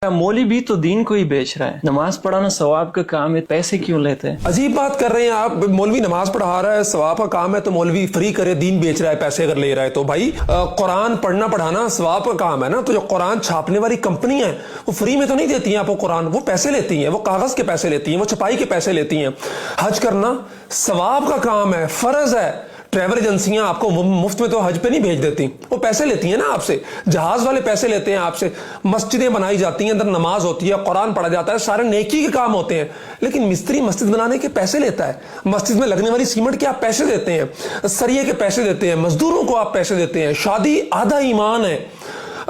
मौलवी भी तो दीन को ही बेच रहा है। नमाज पढ़ाना सवाब का काम है, पैसे क्यों लेते हैं? अजीब बात कर रहे हैं आप। मौलवी नमाज पढ़ा रहा है, सवाब का काम है, तो मौलवी फ्री करे, दीन बेच रहा है, पैसे अगर ले रहा है तो भाई कुरान पढ़ना पढ़ाना सवाब का काम है ना। तो जो कुरान छापने वाली कंपनी है वो फ्री में तो नहीं देती है आपको कुरान, वो पैसे लेती हैं, वो कागज के पैसे लेती हैं, वो छपाई के पैसे लेती हैं। हज करना सवाब का काम है, फर्ज है। ट्रैवल एजेंसियां आपको मुफ्त में तो हज पे नहीं भेज देती, वो पैसे लेती हैं ना आपसे। जहाज वाले पैसे लेते हैं आपसे। मस्जिदें बनाई जाती हैं, अंदर नमाज होती है, कुरान पढ़ा जाता है, सारे नेकी के काम होते हैं। लेकिन मिस्त्री मस्जिद बनाने के पैसे लेता है, मस्जिद में लगने वाली सीमेंट के आप पैसे देते हैं, सरिये के पैसे देते हैं, मजदूरों को आप पैसे देते हैं। शादी आधा ईमान है,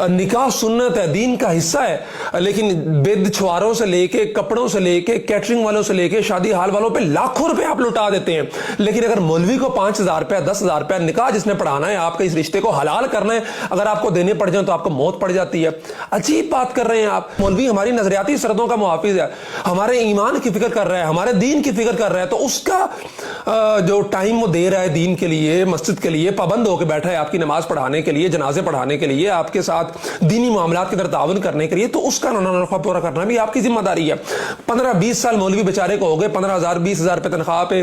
निकाह सुन्नत है, दीन का हिस्सा है। लेकिन बेद छुआरों से लेके, कपड़ों से लेके, कैटरिंग वालों से लेके, शादी हाल वालों पे लाखों रुपए आप लुटा देते हैं। लेकिन अगर मौलवी को 5,000 रुपया, 10,000 रुपया निकाह जिसने पढ़ाना है, आपके इस रिश्ते को हलाल करना है, अगर आपको देने पड़ जाए तो आपको मौत पड़ जाती है। अजीब बात कर रहे हैं आप। मौलवी हमारी नजरियाती शर्तों का मुहाफिज है, हमारे ईमान की फिक्र कर रहा है, हमारे दीन की फिक्र कर रहा है, तो उसका जो टाइम वो दे रहा है दीन के लिए, मस्जिद के लिए, पाबंद होकर बैठा है आपकी नमाज पढ़ाने के लिए, जनाजे पढ़ाने के लिए, आपके साथ दीनी मामलात के अंदर तावन करने के लिए, तो उसका नफा पूरा करना भी आपकी जिम्मेदारी है। 15-20 साल मौलवी बेचारे को हो गए, 15,000 20,000 रुपए तनख्वाह पे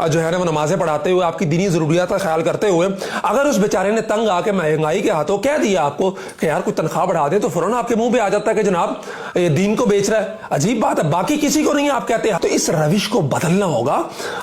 जो है ना वो नमाजें पढ़ाते हुए, आपकी दीनी जरूरियात का ख्याल करते हुए, अगर उस बेचारे ने तंग आके महंगाई के हाथों कह दिया आपको कि यार कुछ तनख्वाह बढ़ा दे, तो फौरन आपके मुंह पे आ जाता है कि जनाब ये दीन को बेच रहा है। अजीब बात है, बाकी किसी को नहीं आप कहते हैं। तो इस रविश को बदलना होगा।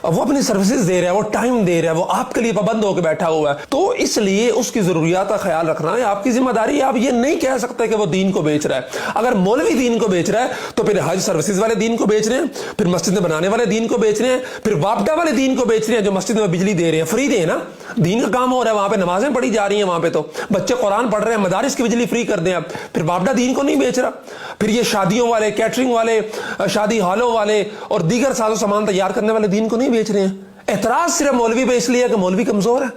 वो अपनी सर्विसेज दे रहा है, वो टाइम दे रहा है, वो आपके लिए पाबंद होकर बैठा हुआ है, तो इसलिए उसकी जरूरियात का ख्याल रखना है आपकी जिम्मेदारी। आप ये नहीं कह सकते कि वो दीन को बेच रहा है। अगर मौलवी दीन को बेच रहा है तो फिर हज सर्विसेज वाले दीन को बेच रहे हैं, फिर मस्जिद में बनाने वाले दीन को बेच रहे हैं, फिर वापडा वाले दीन को बेच रहे हैं जो मस्जिद में बिजली दे रहे हैं, फ्री दे ना, दीन का काम हो रहा है, वहां पे नमाजें पढ़ी जा रही हैं, वहां पे तो बच्चे कुरान पढ़ रहे हैं, मदारिस की बिजली फ्री कर दें आप, फिर वापडा दीन को नहीं बेच रहा। फिर ये शादियों वाले, कैटरिंग वाले, शादी हॉलों वाले और दीगर साजो सामान तैयार करने वाले दीन को नहीं बेच रहे हैं। एतराज सिर्फ मौलवी पे इसलिए कि मौलवी कमजोर है।